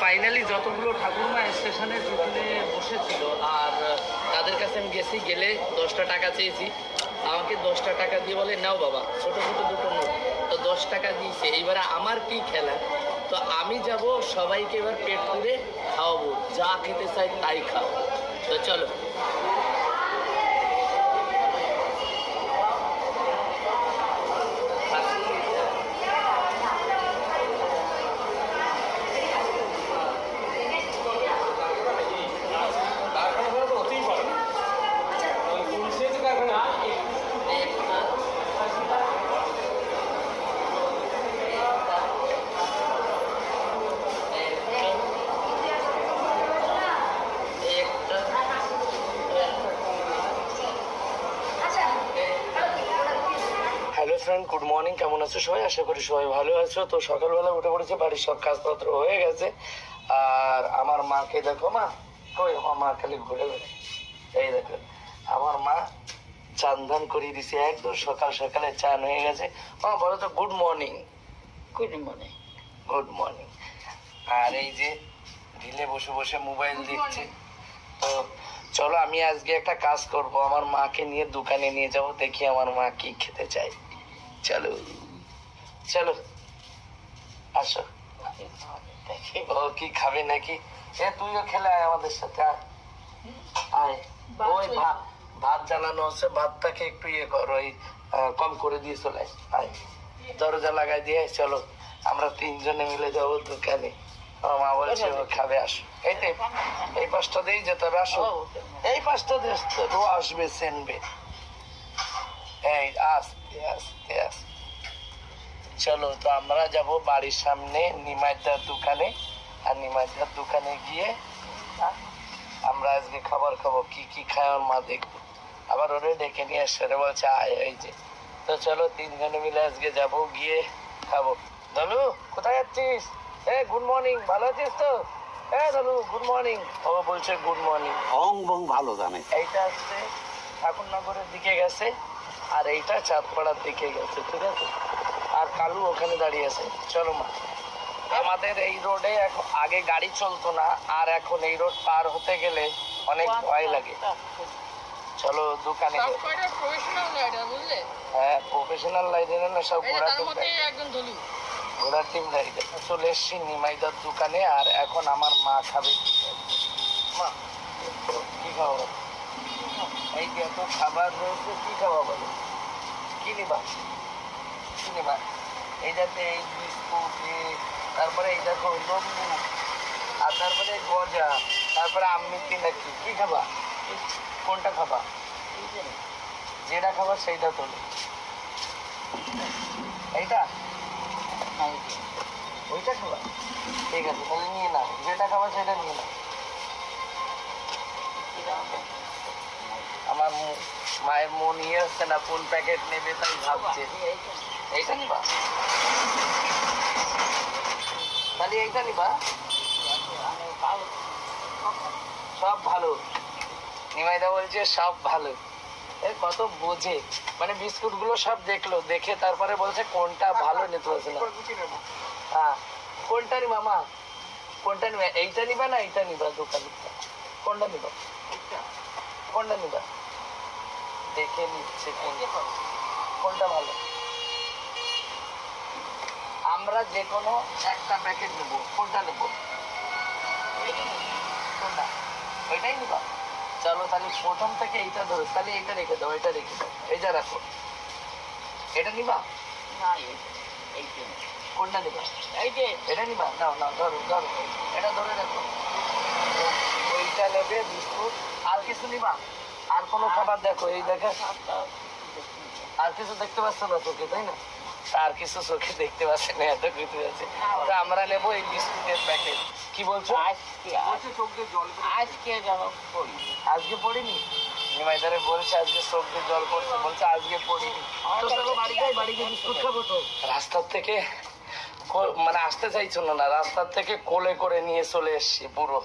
Finally যতগুলো ঠাকুরমা স্টেশনের পিছনে বসেছিল আর তাদের কাছে আমি গেছি, গেলে 10টা টাকা চেয়েছি, আমাকে 10টা টাকা দিয়ে বলে নাও বাবা, ছোট ছোট দুটো নোট, তো 10 টাকা দিয়েছে। এইবারে আমার কি খেলা, তো আমি যাব সবাইকে এবার পেট পুরে খাওয়াবো, যা খেতে চাই তাই খাও। তো চলো। Hello friend, good morning. কেমন আছো সবাই? আশা করি সবাই ভালো আছো। তো সকালবেলা উঠে পড়েছে, বাড়ির সব কাজপত্র হয়ে গেছে। আর আমার মাকে দেখো, মা কই? আমার মা খালি ঘুরে ঘুরে, এই দেখো আমার মা চান ধান করিয়ে দিছে, একদম সকাল সকালে চান হয়ে গেছে। বলো তো good morning. Good morning. Good morning. আর এই যে ঢিলে বসে বসে মোবাইল দেখছে। তো চলো, আমি আজকে একটা কাজ করব, আমার মাকে নিয়ে দোকানে নিয়ে যাব, দেখি আমার মা কি খেতে চায়। চলো চলো, আসো। ও কি খাবে নাকি? তুইও খেলে আয় আমাদের সাথে, আয়। ওই ভাত জ্বালানো হচ্ছে, ভাতটাকে একটু ইয়ে কর, ওই কম করে দিয়ে চলে আয়, দরজা লাগাই দিয়ে। চলো আমরা 3 জনে মিলে যাবো দোকানে। মা বলছে ও খাবে, আসো। এই পাশটা দিয়েই যেতে হবে, আসো। এই পাশটা দিয়ে আসবে, সেনবে। এই আস্তে আস্তে আস্তে। চলো, তো আমরা যাব বাড়ির সামনে নিমাইদার দোকানে। আর নিমাইদার দোকানে গিয়ে আমরা আজকে খাবার খাবো। কি কি খায় ওর মা দেখবো। আবার ওরে ডেকে নিয়ে আসছে, বলছে আয়। এই যে, তো চলো 3 জনে মিলে আজকে যাব, গিয়ে খাবো। দলু, কোথায় যাচ্ছিস? গুড মর্নিং, ভালো আছিস তো? দলু গুড মর্নিং। ও বলছে গুড মর্নিং। অং বং ভালো জানে। এইটা হচ্ছে ঠাকুরনগরের দিকে গেছে, আর এইটা চাঁদপাড়ার দিকে গেছে, ঠিক আছে? আর কালু ওখানে দাঁড়িয়ে আছে। চলো মা, আমাদের এই রোডে আগে গাড়ি চলতো না, আর এখন এই রোড পার হতে গেলে অনেক ভয় লাগে। চলো দোকানে। হ্যাঁ, প্রফেশনাল লাইডার না, সব ঘোড়ার টিম লাইডার। চলে এসছি নিমাইদার দোকানে, আর এখন আমার মা খাবে। মা কি খাবো? এই যে এত খাবার রয়েছে, কি খাওয়া বলো? কি নিবা? কি নিবা? এই যাতে এই বিস্কুট, তারপরে এই দেখো লম্বু, আর তারপরে গজা, তারপরে আমিতি নাকি, কি খাবা? কোনটা খাবা? যেটা খাবার সেইটা তোলো। এইটা ওইটা খাবা? ঠিক আছে, তাহলে নিয়ে নাও। যেটা খাবা সেটা নিয়ে নাও। আমার মায়ের মন ইয়ে হচ্ছে না, কোন প্যাকেট নেবে তাই ভাবছে। এইটা নিবা? তাহলে এইটা নিবা? সব ভালো। নিমাইদা বলছে সব ভালো। কত বোঝে, মানে বিস্কুট গুলো সব দেখলো, দেখে তারপরে বলছে কোনটা ভালো নিতে বলছে না। হ্যাঁ, কোনটা নিবা মা? কোনটা নিবা? এইটা নিবা না এইটা নিবা? দোকান কোনটা নিবা? কোনটা নিবা? দেখে নিচ্ছে কোনটা ভালো। আমরা যে কোনো একটা প্যাকেট নেবো। কোনটা নেবো? কোনটা? ওইটাই নিবা? চলো তাহলে প্রথম থেকে এইটা ধরো, তাহলে এইটা রেখে দাও, এটা রেখে দাও, এইটা রাখো। এটা নিবা? কোনটা নিবা? এটা নিবা? নাও নাও, ধরো ধরো, এটা ধরে রাখো। ওইটা নেবে বিস্কুট। আর কিছু নিবা? আর কোনো খাবার দেখো, এই দেখে আর কিছু দেখতে পাচ্ছ না চোখে, তাই না? আর কিছু চোখে দেখতে পাচ্ছে না, এত কিছু আছে। তো আমরা নেবো এই বিস্কুটের প্যাকেট। কি বলছো? আজকে পড়িনি? নিমাইদারে বলছে আজকে চোখ দিয়ে জল পড়ছে, বলছে আজকে পড়িনি। তো চলো বাড়ি যাই, বাড়ি গিয়ে বিস্কুট খাবো। তো রাস্তার থেকে মানে আসতে চাইছিল না, রাস্তার থেকে কোলে করে নিয়ে চলে এসছি পুরো।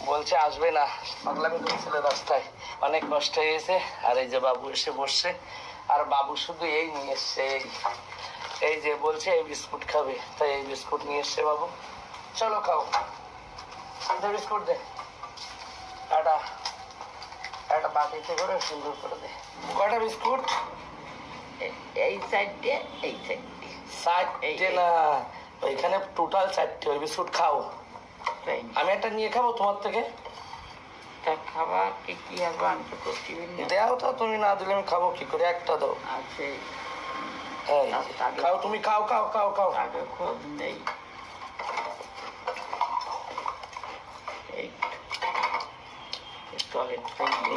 বলছে আসবে না, পাগলামি করছিল রাস্তায়, অনেক কষ্ট হয়েছে। আর এই যে বাবু এসে বসছে, আর বাবু শুধু এই নিয়ে এসছে, এই যে বলছে এই বিস্কুট খাবে, তাই এই বিস্কুট নিয়ে এসছে বাবু। চলো খাও। বিস্কুট দে, একটা একটা বাটিতে করে সুন্দর করে দে। কয়টা বিস্কুট? এই সাইডে, এই সাইডে। চারটে না, ওইখানে টোটাল 4টে। ওই বিস্কুট খাও, আমি একটা নিয়ে খাবো তোমার থেকে। খাবার কি হবে? আমি তো করছি দেও তো, তুমি না দিলে আমি খাবো কি করে? একটা দাও। আছে খাও, তুমি খাও খাও খাও খাও। আগে খোঁজ নেই।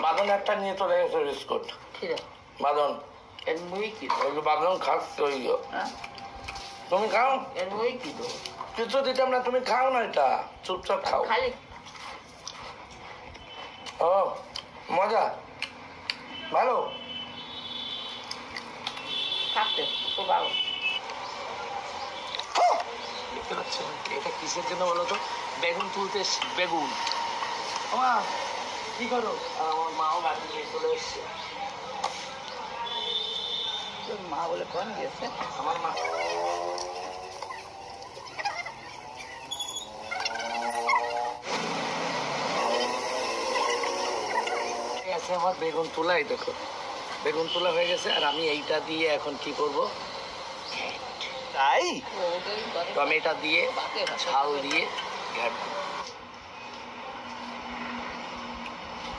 বাদন একটা নিয়ে চলে গেছে বিস্কুট। কি বাদন এর মুই কি বাদন খাচ্ছে ওই। তুমি খাও, এর মুই কি দো? কিছু দিতাম না, তুমি খাও না, এটা চুপচাপ খাও। খালি ও মজা, ভালো থাকতে খুব ভালো। দেখতে পাচ্ছেন এটা কিসের জন্য বলো তো? বেগুন তুলতে বেগুন। মা কি করো? আমার মাও বাড়ি নিয়ে চলে এসছে। মা বলে কোন গেছে? আমার মা আমার বেগুন তোলাই, দেখো বেগুন তোলা হয়ে গেছে। আর আমি এইটা দিয়ে এখন কি করব? তাই টমেটো দিয়ে ঝাল দিয়ে ঘ্যাট।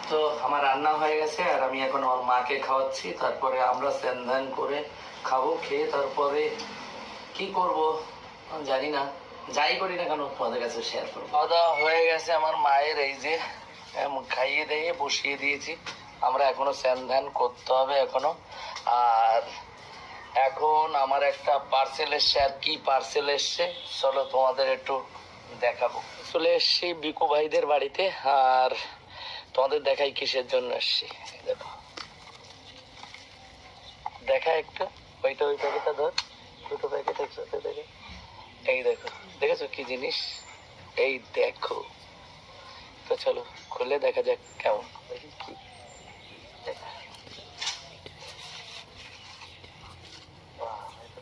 তো আমার রান্না হয়ে গেছে আর আমি এখন আমার মাকে খাওয়াচ্ছি। তারপরে আমরা স্নান ধান করে খাবো, খেয়ে তারপরে কি করব জানি না, যাই করি না কেন তোমাদের কাছে শেয়ার করবো। খাওয়া দাওয়া হয়ে গেছে আমার মায়ের, এই যে খাইয়ে দিয়ে বসিয়ে দিয়েছি। আমরা এখনো স্নান ধান করতে হবে এখনো। আর এখন আমার একটা পার্সেল এসছে। আর কি পার্সেল এসছে চলো তোমাদের একটু দেখাবো। চলে এসছি বিকু ভাইদের বাড়িতে। আর তোমাদের দেখাই কিসের জন্য এসছি। দেখো, দেখা একটু ওইটা, ওই প্যাকেটটা ধর, দুটো প্যাকেট একসাথে দেখে। এই দেখো, দেখেছো কি জিনিস? এই দেখো। তো চলো খুলে দেখা যাক কেমন। দেখি কি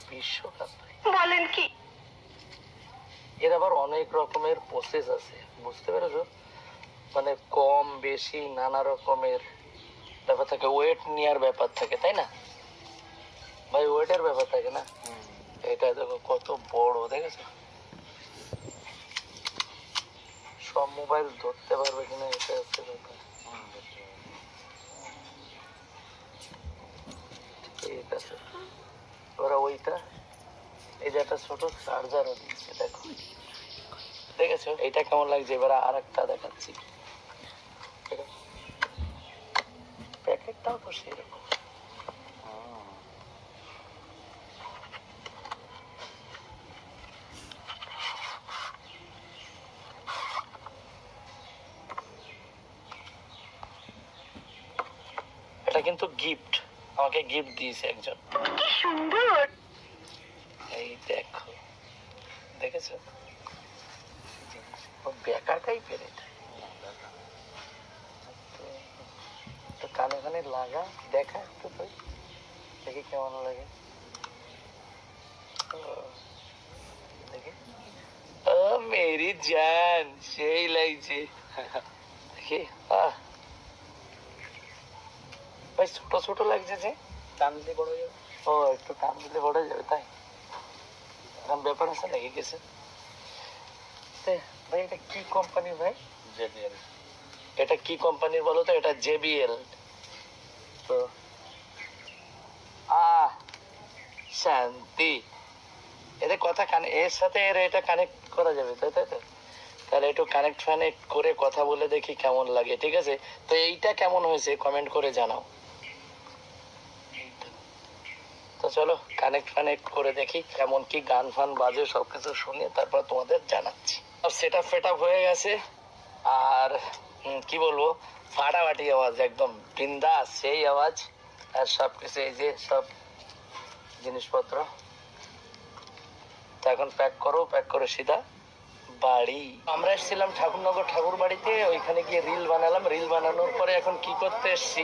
বিশ্বকাপ বলেন কি? এর আবার অনেক রকমের প্রসেস আছে, বুঝতে পেরেছো? মানে কম বেশি নানা রকমের ব্যাপার থাকে, ওয়েট নেওয়ার ব্যাপার থাকে, তাই না ভাই? ওয়েটের ব্যাপার থাকে না? এটা দেখো কত বড়, দেখেছো? সব মোবাইল ধরতে পারবে কিনা এটা হচ্ছে ব্যাপার। ঠিক আছে, ওরা ওইটা, এই যে একটা ছোট চার্জারও দিচ্ছে, দেখো দেখেছো? এইটা কেমন লাগছে? এবার আর একটা দেখাচ্ছি, প্যাকেটটাও তো সেরকম। এটা কিন্তু গিফট, আমাকে গিফট দিয়েছে একজন। কি সুন্দর! এই দেখো, দেখেছো? বেকার টাইপের এটা। তো কানে কানে লাগা, দেখা একটু তুই, দেখি কেমন লাগে। দেখি, ও মেরি জান, সেই লাগছে। দেখি, ভাই ছোট ছোট লাগছে যে, টান দিলে বড় যাবে। ও একটু টান দিলে বড় যাবে, তাই এখন ব্যাপার আছে নাকি কিছু? ভাই এটা কি কোম্পানির ভাই? জেবিএল। এটা কি কোম্পানির বলো তো? এটা জেবিএল। তো শান্তি, এদের কথা কানে, এর সাথে এর এটা কানেক্ট করা যাবে, তাই তাই তো? তাহলে একটু কানেক্ট ফানেক্ট করে কথা বলে দেখি কেমন লাগে, ঠিক আছে? তো এইটা কেমন হয়েছে কমেন্ট করে জানাও। তো চলো কানেক্ট ফানেক্ট করে দেখি কেমন কি গান ফান বাজে, সবকিছু শুনে তারপর তোমাদের জানাচ্ছি। সেট আপ হয়ে গেছে। আর কি বলবো, ফাটাফাটি আওয়াজ, একদম বিন্দাস সেই আওয়াজ। আর সবকিছু এই যে সব জিনিসপত্র। তো এখন প্যাক করে সিধা বাড়ি। আমরা এসেছিলাম ঠাকুরনগর ঠাকুর বাড়িতে, ওইখানে গিয়ে রিল বানালাম। রিল বানানোর পরে এখন কি করতে এসছি